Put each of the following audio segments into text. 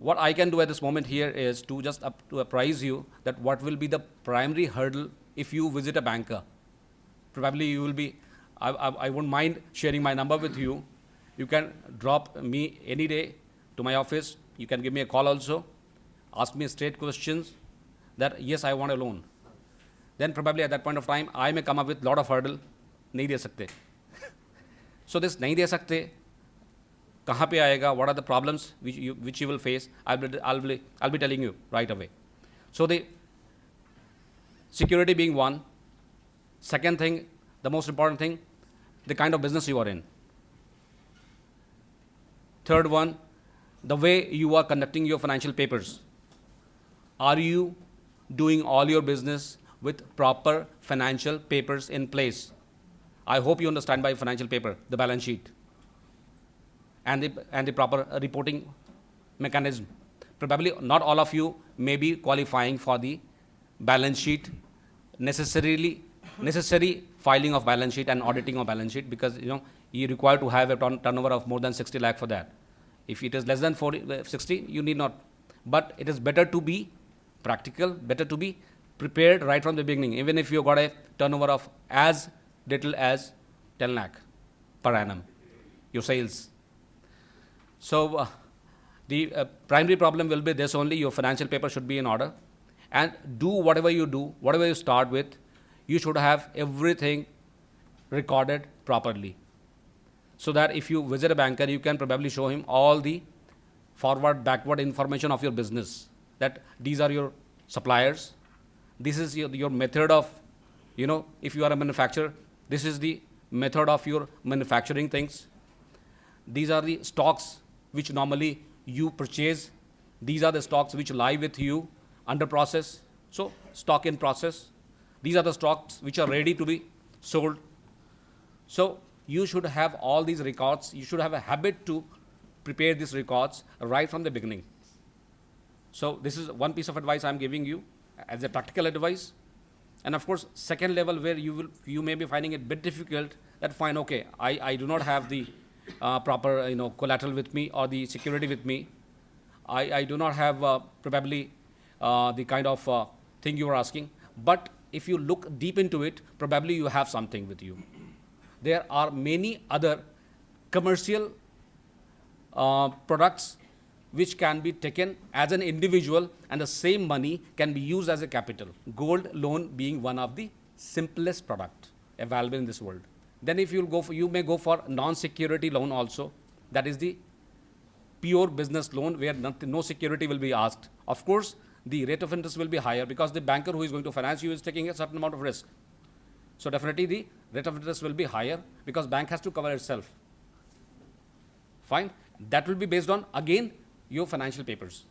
what I can do at this moment here is to just to apprise you that what will be the primary hurdle if you visit a banker. Probably you will be, I won't mind sharing my number with you. You can drop me any day to my office. You can give me a call also. Ask me straight questions that yes, I want a loan. Then probably at that point of time, I may come up with lot of hurdle. नहीं दे सकते. So this नहीं दे सकते कहाँ पे आएगा? What are the problems which you will face? I'll be telling you right away. So the security being one. Second thing, the most important thing, the kind of business you are in. Third one, the way you are conducting your financial papers. Are you doing all your business with proper financial papers in place? I hope you understand by financial paper, the balance sheet and the proper reporting mechanism. Probably not all of you may be qualifying for the balance sheet, necessary filing of balance sheet and auditing of balance sheet, because you require to have a turnover of more than 60 lakh for that. If it is less than 60, you need not. But it is better to be practical, better to be prepared right from the beginning, even if you got a turnover of as little as 10 lakh per annum, your sales. So the primary problem will be this only: your financial paper should be in order, and do whatever you start with, you should have everything recorded properly, so that if you visit a banker, you can probably show him all the forward, backward information of your business, that these are your suppliers, this is your method of, if you are a manufacturer, this is the method of your manufacturing things, these are the stocks which normally you purchase, these are the stocks which lie with you under process, so stock in process, these are the stocks which are ready to be sold. So you should have all these records. You should have a habit to prepare these records right from the beginning. So this is one piece of advice I'm giving you as a practical advice. And of course, second level, where you may be finding it a bit difficult, that fine, okay, I do not have the proper collateral with me or the security with me. I do not have probably the kind of thing you are asking. But if you look deep into it, probably you have something with you. There are many other commercial products which can be taken as an individual, and the same money can be used as a capital. Gold loan being one of the simplest product available in this world. Then if you may go for non-security loan also. That is the pure business loan where no security will be asked. Of course, the rate of interest will be higher because the banker who is going to finance you is taking a certain amount of risk. So definitely the rate of interest will be higher because bank has to cover itself. Fine. That will be based on, again, your financial papers.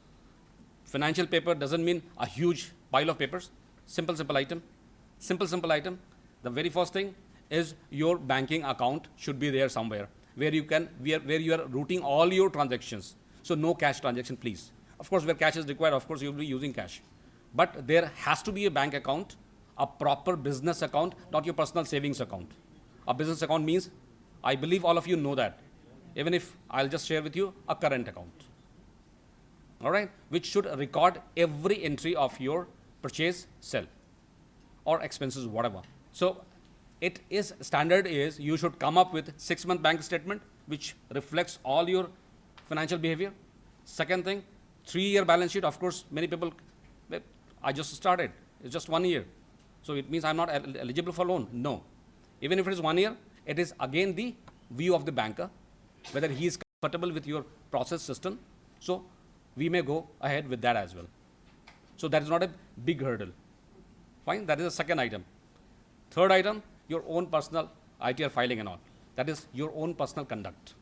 Financial paper doesn't mean a huge pile of papers. Simple item. Simple item. The very first thing is your banking account should be there somewhere where you are routing all your transactions. So no cash transaction, please. Of course, where cash is required, of course, you will be using cash. But there has to be a bank account, a proper business account, not your personal savings account. A business account means, I believe all of you know that, even if I'll just share with you a current account. All right, which should record every entry of your purchase, sell, or expenses, whatever. So it is standard is you should come up with 6-month bank statement which reflects all your financial behavior. Second thing, 3-year balance sheet. Of course, many people, I just started, it's just 1 year. So it means I'm not eligible for loan. No. Even if it is 1 year, it is again the view of the banker, whether he is comfortable with your process system. So we may go ahead with that as well. So that is not a big hurdle. Fine, that is the second item. Third item, your own personal ITR filing and all. That is your own personal conduct.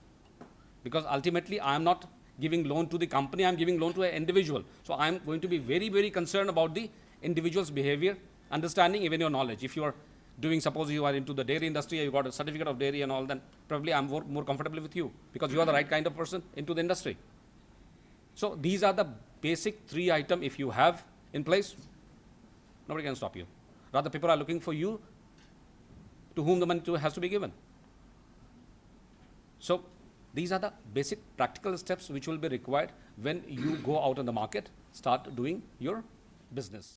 Because ultimately, I am not giving loan to the company, I am giving loan to an individual. So I am going to be very, very concerned about the individual's behavior, understanding even your knowledge. If you are doing, suppose you are into the dairy industry, you got a certificate of dairy and all, then probably I'm more comfortable with you because you are the right kind of person into the industry. So these are the basic 3 items. If you have in place, nobody can stop you. Rather, people are looking for you to whom the money has to be given. So These are the basic practical steps which will be required when you go out in the market, start doing your business.